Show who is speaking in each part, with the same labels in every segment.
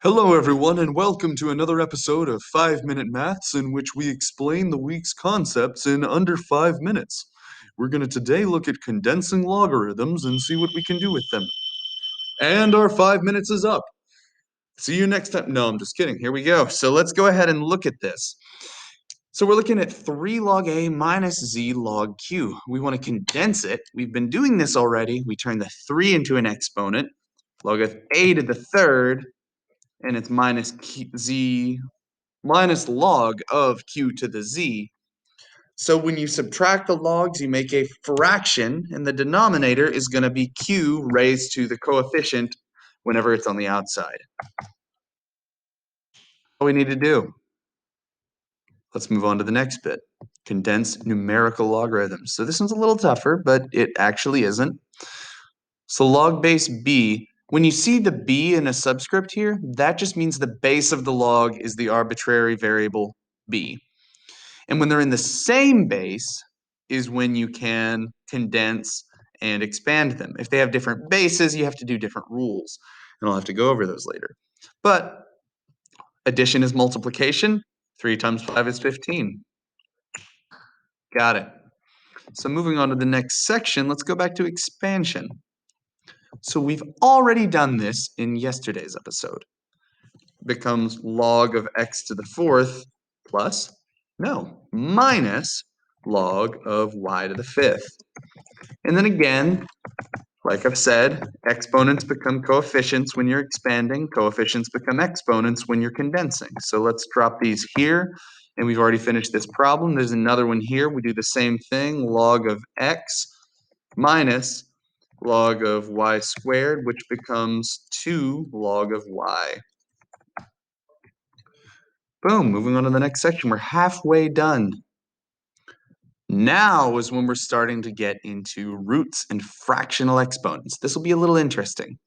Speaker 1: Hello, everyone, and welcome to another episode of 5 Minute Maths, in which we explain the week's concepts in under 5 minutes. We're going to today look at condensing logarithms and see what we can do with them. And our 5 minutes is up. See you next time. No, I'm just kidding. Here we go. So let's go ahead and look at this. So we're looking at 3 log a minus z log q. We want to condense it. We've been doing this already. We turn the 3 into an exponent, log of a to the third, and it's minus z minus log of q to the z. So when you subtract the logs, you make a fraction, and the denominator is going to be q raised to the coefficient whenever it's on the outside. What we need to do. Let's move on to the next bit. Condensed numerical logarithms. So this one's a little tougher, but it actually isn't. So log base b, when you see the b in a subscript here, that just means the base of the log is the arbitrary variable b. And when they're in the same base is when you can condense and expand them. If they have different bases, you have to do different rules. And I'll have to go over those later. But addition is multiplication. 3 times 5 is 15. Got it. So moving on to the next section, let's go back to expansion. So we've already done this in yesterday's episode. Becomes log of x to the fourth plus, no, minus log of y to the fifth. And then again, like I've said, exponents become coefficients when you're expanding, coefficients become exponents when you're condensing. So let's drop these here, and we've already finished this problem. There's another one here. We do the same thing, log of x minus log of y squared, which becomes 2 log of y. Boom, moving on to the next section. We're halfway done. Now is when we're starting to get into roots and fractional exponents. This will be a little interesting.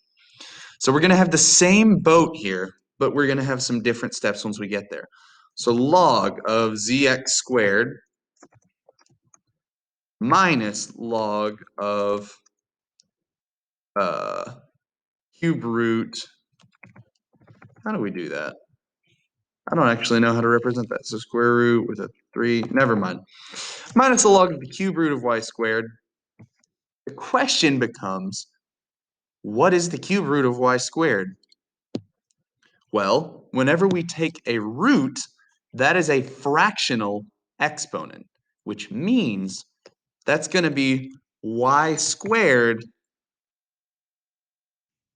Speaker 1: So we're going to have the same boat here, but we're going to have some different steps once we get there. So log of zx squared minus log of cube root. How do we do that? I don't actually know how to represent that. So square root with a 3, never mind. Minus the log of the cube root of y squared. The question becomes, what is the cube root of y squared? Well, whenever we take a root, that is a fractional exponent, which means that's going to be y squared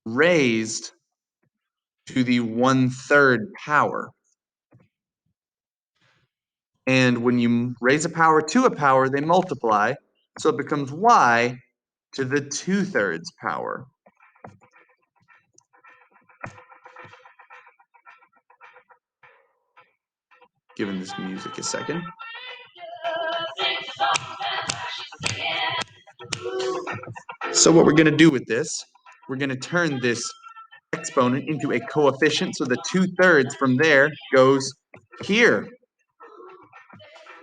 Speaker 1: raised to the 1/3 power. And when you raise a power to a power, they multiply, so it becomes y to the 2/3 power. Giving this music a second. So what we're going to do with this, we're going to turn this exponent into a coefficient, so the 2/3 from there goes here.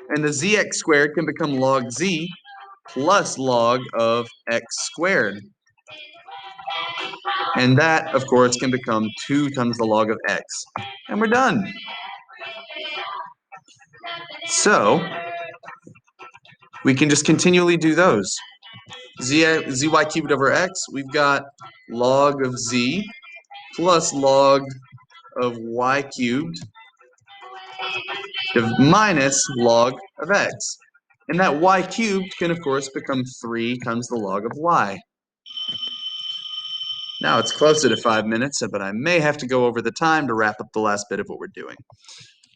Speaker 1: And the zx squared can become log z plus log of x squared. And that, of course, can become 2 times the log of x. And we're done. So we can just continually do those. Zy cubed over x, we've got log of z plus log of y cubed minus log of x. And that y cubed can, of course, become 3 times the log of y. Now it's closer to 5 minutes, but I may have to go over the time to wrap up the last bit of what we're doing.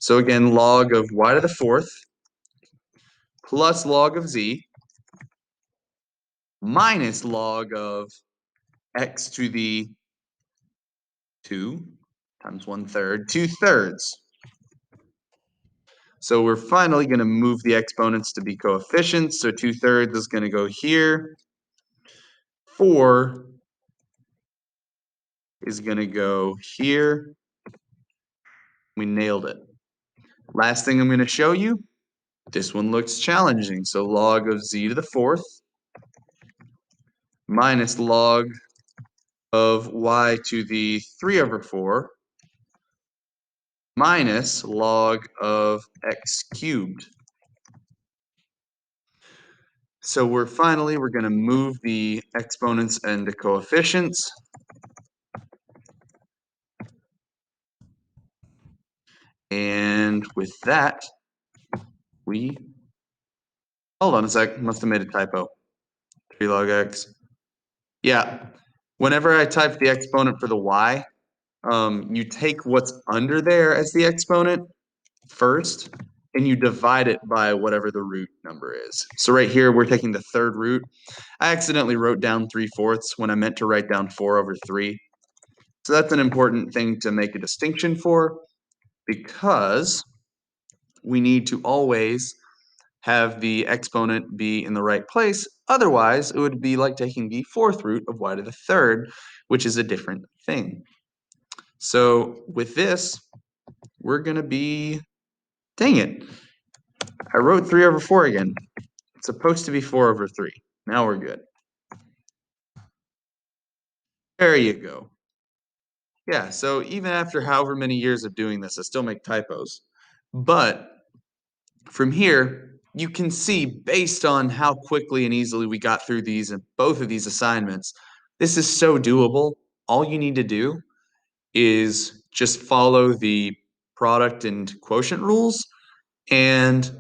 Speaker 1: So again, log of y to the fourth plus log of z minus log of x to the 2 times 1/3, 2/3. So we're finally going to move the exponents to be coefficients. So 2/3 is going to go here. 4 is going to go here. We nailed it. Last thing I'm going to show you, this one looks challenging. So log of z to the fourth minus log of y to the 3/4 minus log of x cubed. So we're going to move the exponents and the coefficients. And with that, hold on a sec, must have made a typo. 3 log x. Yeah, whenever I type the exponent for the y, you take what's under there as the exponent first, and you divide it by whatever the root number is. So right here, we're taking the third root. I accidentally wrote down 3/4 when I meant to write down 4/3. So that's an important thing to make a distinction for, because we need to always have the exponent be in the right place. Otherwise, it would be like taking the fourth root of y to the third, which is a different thing. So with this, we're going to be, dang it, I wrote 3/4 again. It's supposed to be 4/3. Now we're good. There you go. Yeah, so even after however many years of doing this, I still make typos. But from here, you can see, based on how quickly and easily we got through these and both of these assignments, this is so doable. All you need to do is just follow the product and quotient rules and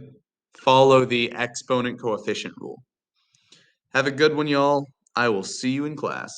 Speaker 1: follow the exponent coefficient rule. Have a good one, y'all. I will see you in class.